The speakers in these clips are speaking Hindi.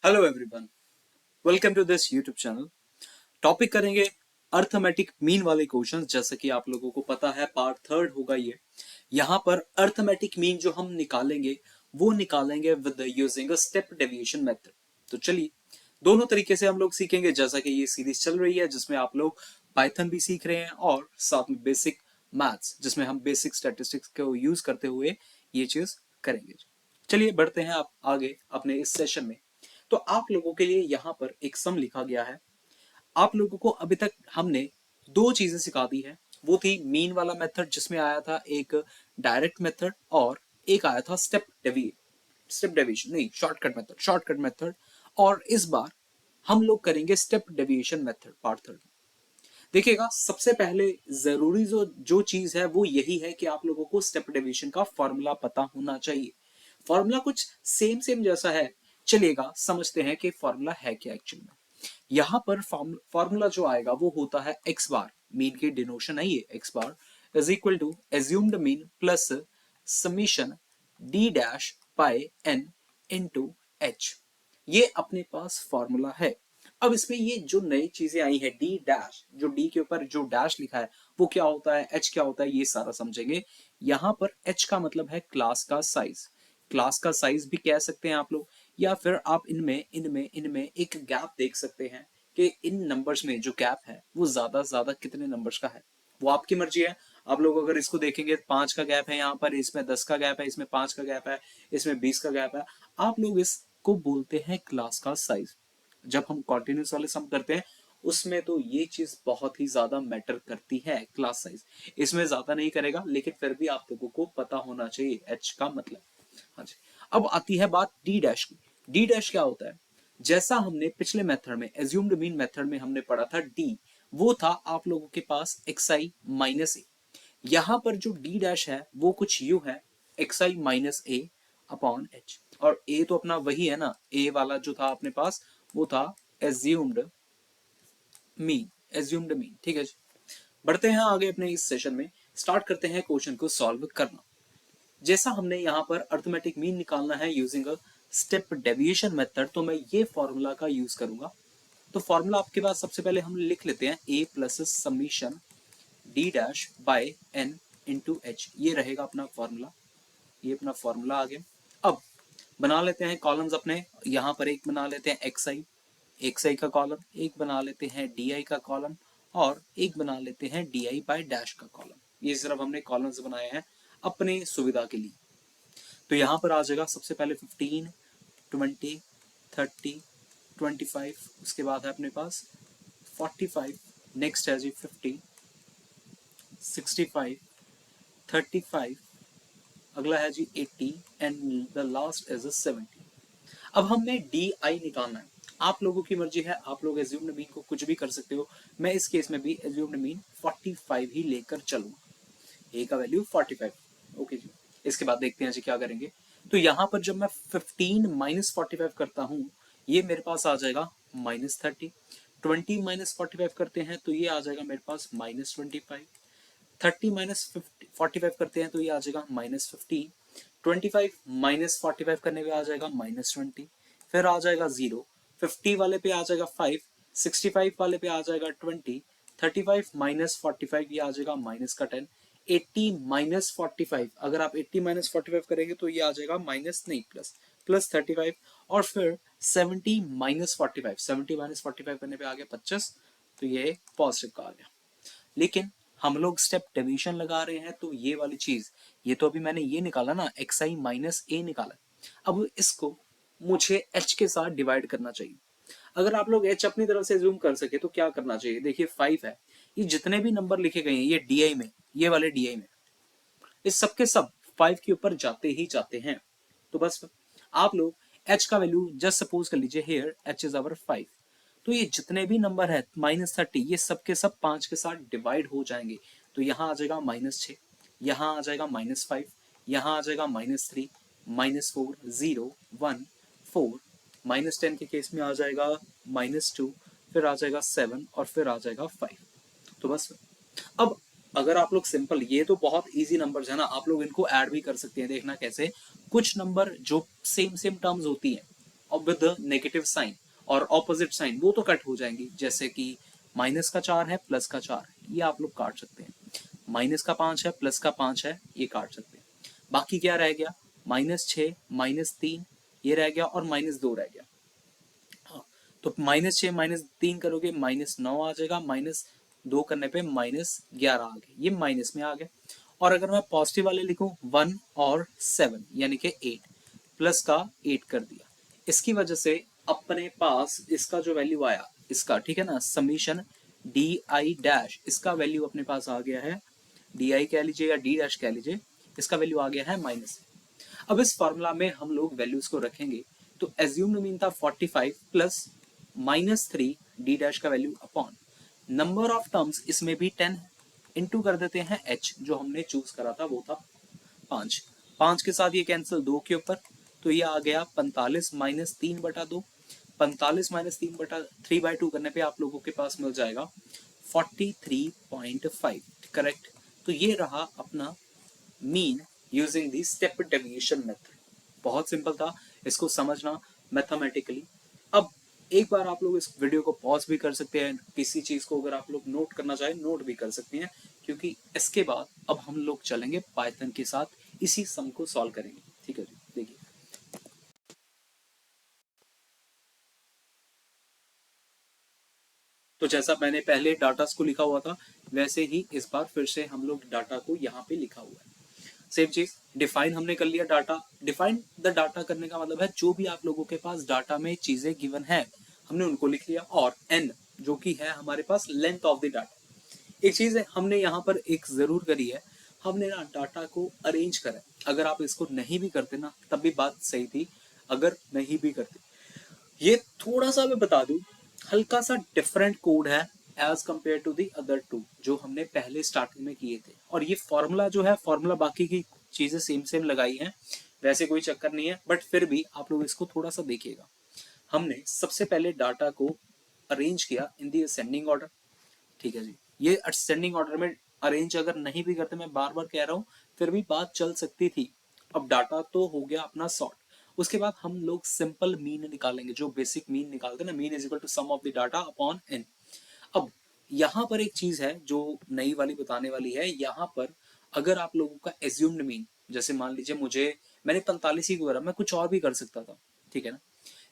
Hello everyone, welcome to this YouTube channel. Topic करेंगे अर्थमेटिक मीन वाले क्वेश्चंस। जैसे कि आप लोगों को पता है पार्ट थर्ड होगा ये। यहाँ पर अर्थमेटिक मीन जो हम निकालेंगे वो निकालेंगे with using a step deviation method. तो चलिए दोनों तरीके से हम लोग सीखेंगे। जैसा कि ये सीरीज चल रही है जिसमें आप लोग पाइथन भी सीख रहे हैं और साथ में बेसिक मैथ्स जिसमें हम बेसिक स्टैटिस्टिक्स को यूज करते हुए ये चीज करेंगे। चलिए बढ़ते हैं आप आगे अपने इस सेशन में। तो आप लोगों के लिए यहाँ पर एक सम लिखा गया है। आप लोगों को अभी तक हमने दो चीजें सिखा दी है। वो थी मीन वाला मेथड जिसमें आया था एक डायरेक्ट मेथड और एक आया था स्टेप डेविएशन नहीं शॉर्टकट मेथड। और इस बार हम लोग करेंगे step deviation method part third. देखिएगा, सबसे पहले जरूरी जो जो चीज है वो यही है कि आप लोगों को स्टेप डेविएशन का फॉर्मूला पता होना चाहिए। फॉर्मूला कुछ सेम सेम जैसा है, चलिएगा समझते हैं कि फॉर्मूला है क्या एक्चुअली में। यहां पर फॉर्मूला जो आएगा वो होता है एक्स बार। मीन की डिनोशन है ये X bar is equal to assumed mean plus summation D dash by N into H. ये अपने पास फॉर्मूला है। अब इसमें ये जो नई चीजें आई है डी डैश, जो डी के ऊपर जो डैश लिखा है वो क्या होता है, एच क्या होता है, ये सारा समझेंगे। यहां पर एच का मतलब है क्लास का साइज। क्लास का साइज भी कह सकते हैं आप लोग, या फिर आप इनमें इनमें इनमें एक गैप देख सकते हैं कि इन नंबर्स में जो गैप है वो ज्यादा से ज्यादा कितने नंबर्स का है। वो आपकी मर्जी है। आप लोग अगर इसको देखेंगे 5 का गैप है, यहाँ पर इसमें 10 का गैप है, इसमें 5 का गैप है, इसमें 20 का गैप है। आप लोग इसको बोलते हैं क्लास का साइज। जब हम कॉन्टिन्यूस वाले सम करते हैं उसमें तो ये चीज बहुत ही ज्यादा मैटर करती है, क्लास साइज। इसमें ज्यादा नहीं करेगा लेकिन फिर भी आप लोगों को पता होना चाहिए एच का मतलब। हाँ जी। अब आती है बात डी डैश की। डी डैश क्या होता है? जैसा हमने पिछले मेथड में एज्यूम्ड मीन मेथड में हमने पढ़ा था डी, वो था आप लोगों के पास एक्स आई माइनस ए। यहां पर जो डी डैश है वो कुछ यू है, एक्स आई माइनस ए अपॉन एच। और ए तो अपना वही है ना, ए वाला जो था अपने पास वो था एज्यूम्ड मीन। ठीक है जी। बढ़ते हैं आगे अपने इस सेशन में, स्टार्ट करते हैं क्वेश्चन को सॉल्व करना। जैसा हमने यहाँ पर अर्थमेटिक मीन निकालना है using a step deviation method, तो मैं ये फॉर्मूला का यूज करूंगा। तो फॉर्मूला आपके पास सबसे पहले हम लिख लेते हैं a plus summation D dash by n into h. ये रहेगा अपना फॉर्मूला। ये अपना फॉर्मूला आ गया। अब बना लेते हैं कॉलम्स अपने। यहाँ पर एक बना लेते हैं एक्स आई का कॉलम, एक बना लेते हैं डी आई का कॉलम, और एक बना लेते हैं डी आई बाय डैश का कॉलम। ये सिर्फ हमने कॉलम्स बनाए हैं अपने सुविधा के लिए। तो यहां पर आ जाएगा सबसे पहले 15, 20, 30, 25, उसके बाद है अपने पास 45, नेक्स्ट है जी 50, 65, 35, अगला है जी 80 एंड द लास्ट इज 70। अब हमें डी आई निकालना है। आप लोगों की मर्जी है, आप लोग एज्यूम्ड मीन को कुछ भी कर सकते हो। मैं इस केस में भी एज्यूम्ड मीन 45 ही लेकर चलूंगा। ए का वैल्यू 45। ओके जी। इसके बाद देखते हैं जी क्या करेंगे। तो यहां पर जब मैं 15 माइनस 45 करता हूं, ये मेरे पास आ जाएगा -30। 20 माइनस 45 करते हैं तो ये आ जाएगा मेरे पास -25। 30 माइनस 45 करते हैं तो ये आ जाएगा -15। 25 माइनस 45 करने पे आ जाएगा -20। फिर आ जाएगा 0। 50 वाले पे आ जाएगा 5। 65 वाले पे आ जाएगा 20। 35 माइनस 45 ये आ जाएगा माइनस का 10। 80 माइनस 45, अगर आप 80 माइनस 45 करेंगे तो ये आ जाएगा माइनस नहीं प्लस, प्लस 35। और फिर 70 माइनस 45, 70 माइनस 45 करने पे आ गया 25। तो ये पॉजिटिव का आ गया। लेकिन हम लोग स्टेप डिवीजन लगा रहे हैं तो ये वाली चीज, ये तो अभी मैंने ये निकाला ना, एक्स आई माइनस ए निकाला। अब इसको मुझे एच के साथ डिवाइड करना चाहिए। अगर आप लोग एच अपनी तरफ से जूम कर सके तो क्या करना चाहिए? देखिए 5 है, ये जितने भी नंबर लिखे गए हैं ये डीआई में, ये वाले डीआई में, इस सब के सब 5 के ऊपर जाते ही जाते हैं। तो बस आप लोग एच का वैल्यू जस्ट सपोज कर लीजिए, हेयर एच इज अवर 5। तो ये जितने भी नंबर है -30, ये सब के सब 5 के साथ डिवाइड हो जाएंगे। तो यहाँ आ जाएगा -6, यहाँ आ जाएगा -5, यहाँ आ जाएगा -3, -4, 0, 1, 4, -10 के केस में आ जाएगा -2, फिर आ जाएगा 7 और फिर आ जाएगा 5। तो बस अब अगर आप लोग सिंपल, ये तो बहुत इजी नंबर्स है ना, आप लोग इनको ऐड भी कर सकते हैं। देखना कैसे, कुछ नंबर जो सेम सेम टर्म्स होती हैं, और विद नेगेटिव साइन और ऑपोजिट साइन वो तो कट हो जाएंगी, जैसे कि माइनस का 4 है प्लस का 4 है, ये आप लोग काट सकते हैं। माइनस का 5 है प्लस का 5 है, ये काट सकते हैं। बाकी क्या रह गया, -6 -3 ये रह गया और -2 रह गया। हाँ, तो -6 -3 करोगे -9 आ जाएगा, -2 करने पे -11 आ गया, ये माइनस में आ गया। और अगर मैं पॉजिटिव वाले लिखूं 1 और 7 यानी कि 8 प्लस का 8 कर दिया, इसकी वजह से अपने पास इसका जो वैल्यू आया इसका, ठीक है ना, समीशन डी आई डैश, इसका वैल्यू अपने पास आ गया है, डी आई कह लीजिए या डी डैश कह लीजिए, इसका वैल्यू आ गया है माइनस। अब इस फॉर्मूला में हम लोग वैल्यूज को रखेंगे, तो एज्यूम्ड मीन था 45 प्लस -3 डी डैश का value upon number of terms, इसमें भी 10 है, इंटू कर देते हैं h जो हमने चूज करा था वो था 5, 5 के साथ ये कैंसिल 2 के ऊपर, तो ये आ गया 45 -3/2, 45 -3/3/2 करने पे आप लोगों के पास मिल जाएगा 43.5, करेक्ट। तो ये रहा अपना mean using the step deviation method. बहुत सिंपल था, इसको समझना मैथमेटिकली। अब एक बार आप लोग इस वीडियो को पॉज भी कर सकते हैं, किसी चीज को अगर आप लोग नोट करना चाहें नोट भी कर सकते हैं, क्योंकि इसके बाद अब हम लोग चलेंगे पाइथन के साथ, इसी सम को सॉल्व करेंगे। ठीक है जी, देखिए तो जैसा मैंने पहले डाटा को लिखा हुआ था, वैसे ही इस बार फिर से हम लोग डाटा को यहाँ पे लिखा हुआ है। सेम चीज, डिफाइन हमने कर लिया डाटा। डिफाइन द डाटा करने का मतलब है जो भी आप लोगों के पास डाटा में चीजें गिवन है हमने उनको लिख लिया, और एन जो कि है हमारे पास लेंथ ऑफ द डाटा। एक चीज है हमने यहाँ पर एक जरूर करी है, हमने ना डाटा को अरेंज करा है। अगर आप इसको नहीं भी करते ना तब भी बात सही थी, अगर नहीं भी करते, ये थोड़ा सा मैं बता दूं, हल्का सा डिफरेंट कोड है as compare to the other two जो हमने पहले स्टार्टिंग में किए थे। और ये फॉर्मूला जो है, फॉर्मूला बाकी की चीजें सेम सेम लगाई हैं, वैसे कोई चक्कर नहीं है, बट फिर भी आप लोग इसको थोड़ा सा देखिएगा। हमने सबसे पहले डाटा को अरेंज किया इन दी असेंडिंग ऑर्डर, ठीक है जी। ये असेंडिंग ऑर्डर में अरेंज अगर नहीं भी करते, मैं बार बार कह रहा हूँ, फिर भी बात चल सकती थी। अब डाटा तो हो गया अपना सॉर्ट, उसके बाद हम लोग सिंपल मीन निकालेंगे, जो बेसिक मीन निकालते हैं ना, mean is equal to sum of the data upon N. अब यहाँ पर एक चीज है जो नई वाली बताने वाली है, यहाँ पर अगर आप लोगों का एज्यूम्ड मीन, जैसे मान लीजिए मुझे, मैंने 45 ही करा, मैं कुछ और भी कर सकता था, ठीक है ना।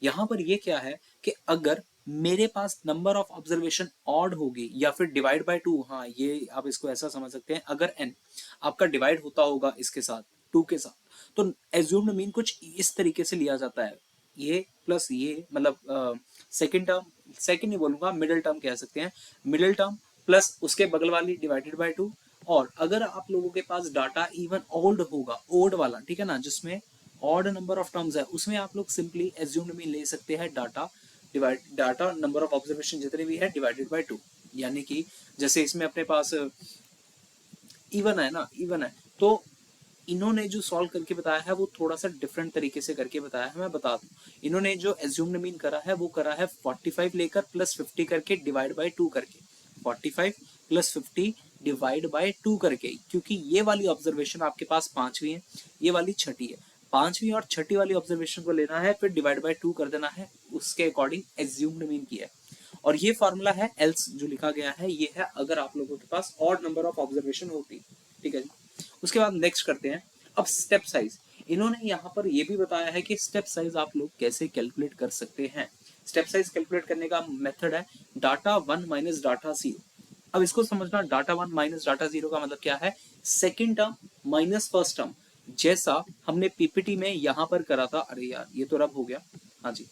यहाँ पर ये क्या है कि अगर मेरे पास नंबर ऑफ ऑब्जर्वेशन ऑड होगी या फिर डिवाइड बाय 2, हाँ ये आप इसको ऐसा समझ सकते हैं, अगर एन आपका डिवाइड होता होगा इसके साथ 2 के साथ, तो एज्यूम्ड मीन कुछ इस तरीके से लिया जाता है, ये प्लस ये, मतलब सेकंड टर्म, सेकंड नहीं बोलूंगा, मिडिल टर्म कह सकते हैं, मिडिल टर्म प्लस उसके बगल वाली डिवाइडेड बाय 2। और अगर आप लोगों के पास डाटा इवन ओल्ड होगा, ओड वाला, ठीक है ना, जिसमें ऑड नंबर ऑफ टर्म्स है, उसमें आप लोग सिंपली एज्यूम्ड मीन ले सकते हैं, data divide, data number of observation जितने भी है डिवाइडेड बाय 2। यानी कि जैसे इसमें अपने पास इवन है ना, इवन है, तो इन्होंने जो सॉल्व करके बताया है वो थोड़ा सा डिफरेंट तरीके से करके बताया है, मैं बता दूं। इन्होंने जो एज्यूम्ड मीन करा है वो करा है 45 लेकर प्लस 50 करके डिवाइड बाय 2 करके, 45 प्लस 50 डिवाइड बाय 2 करके, क्योंकि ये वाली ऑब्जर्वेशन आपके पास पांचवी है, ये वाली छठी है, पांचवी और छठी वाली ऑब्जर्वेशन को लेना है, फिर डिवाइड बाय 2 कर देना है, उसके अकॉर्डिंग एज्यूम्ड मीन किया है। और ये फॉर्मूला है एल्स जो लिखा गया है, ये है अगर आप लोगों के पास ऑड नंबर ऑफ ऑब्जर्वेशन होती, ठीक है जी। उसके बाद नेक्स्ट करते हैं अब स्टेप साइज। इन्होंने यहाँ पर ये भी बताया है कि स्टेप साइज आप लोग कैसे कैलकुलेट कर सकते हैं। स्टेप साइज कैलकुलेट करने का मेथड है डाटा 1 माइनस डाटा 0। अब इसको समझना, डाटा 1 माइनस डाटा 0 का मतलब क्या है, second term minus first term, जैसा हमने पीपीटी में यहाँ पर करा था, अरे यार ये तो रब हो गया, हाँ जी,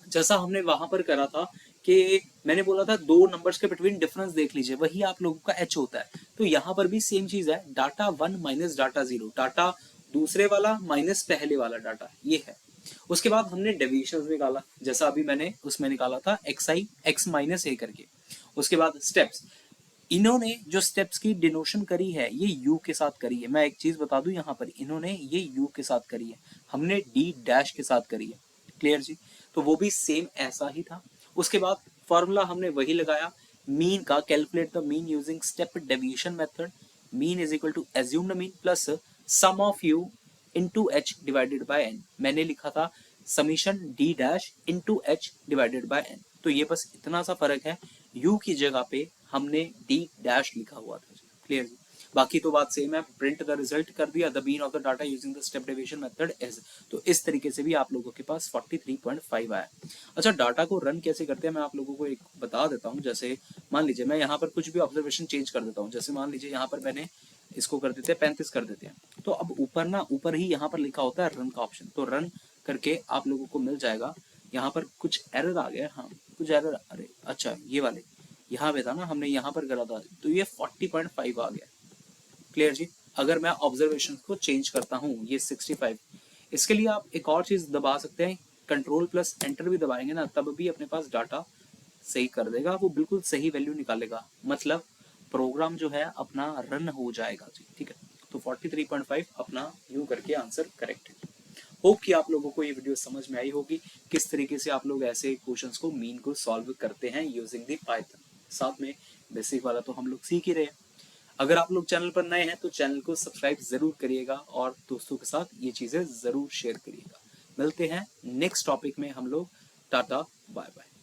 जैसा हमने वहां पर करा था कि मैंने बोला था दो नंबर्स के बिटवीन डिफरेंस देख लीजिए, वही आप लोगों का एच होता है। तो यहाँ पर भी सेम चीज है, डाटा 1 माइनस डाटा 0, डाटा दूसरे वाला माइनस पहले वाला डाटा, ये है। उसके बाद हमने डेविएशन निकाला, जैसा अभी मैंने उसमें निकाला था एक्स एक्स माइनस ए करके। उसके बाद स्टेप्स, इन्होंने जो स्टेप्स की डिनोशन करी है ये यू के साथ करी है। मैं एक चीज बता दूं, यहाँ पर इन्होंने ये यू के साथ करी है, हमने डी डैश के साथ करी है, क्लियर जी। तो वो भी सेम ऐसा ही था। उसके बाद फॉर्मूला हमने वही लगाया मीन का, calculate the mean using step deviation method, mean is equal to assumed mean plus sum of U into H divided by N. मैंने लिखा था summation D dash into H divided by N. तो ये बस इतना सा फर्क है, यू की जगह पे हमने डी डैश लिखा हुआ था। क्लियर जी? बाकी तो बात सेम है, प्रिंट द रिजल्ट कर दिया, the mean of the data using the step deviation method is. तो इस तरीके से भी आप लोगों के पास 43.5 आया। अच्छा, डाटा को रन कैसे करते हैं मैं आप लोगों को एक बता देता हूँ। जैसे मान लीजिए मैं यहाँ पर कुछ भी ऑब्जर्वेशन चेंज कर देता हूँ, जैसे मान लीजिए यहाँ पर मैंने इसको कर देते हैं 35 कर देते हैं, तो अब ऊपर ना, ऊपर ही यहाँ पर लिखा होता है रन का ऑप्शन, तो रन करके आप लोगों को मिल जाएगा। यहाँ पर कुछ एरर आ गया, हाँ कुछ एरर, अरे अच्छा ये वाले यहाँ पे था ना, हमने यहाँ पर करा था, तो ये 40.5 आ गया। क्लियर जी? अगर मैं ऑब्जर्वेशन को चेंज करता हूँ ये 65, इसके लिए आप एक और चीज दबा सकते हैं, कंट्रोल प्लस एंटर भी दबाएंगे ना, तब भी अपने पास डाटा सही कर देगा, वो बिल्कुल सही वैल्यू निकालेगा, मतलब प्रोग्राम जो है अपना रन हो जाएगा जी। ठीक है, तो 43.5 अपना यूं करके आंसर करेक्ट है। होप कि आप लोगों को ये वीडियो समझ में आई होगी, किस तरीके से आप लोग ऐसे क्वेश्चंस को मीन को सॉल्व करते हैं यूजिंग द पाइथन। साथ में बेसिक वाला तो हम लोग सीख ही रहे हैं। अगर आप लोग चैनल पर नए हैं तो चैनल को सब्सक्राइब जरूर करिएगा और दोस्तों के साथ ये चीजें जरूर शेयर करिएगा। मिलते हैं नेक्स्ट टॉपिक में हम लोग। Tata bye bye.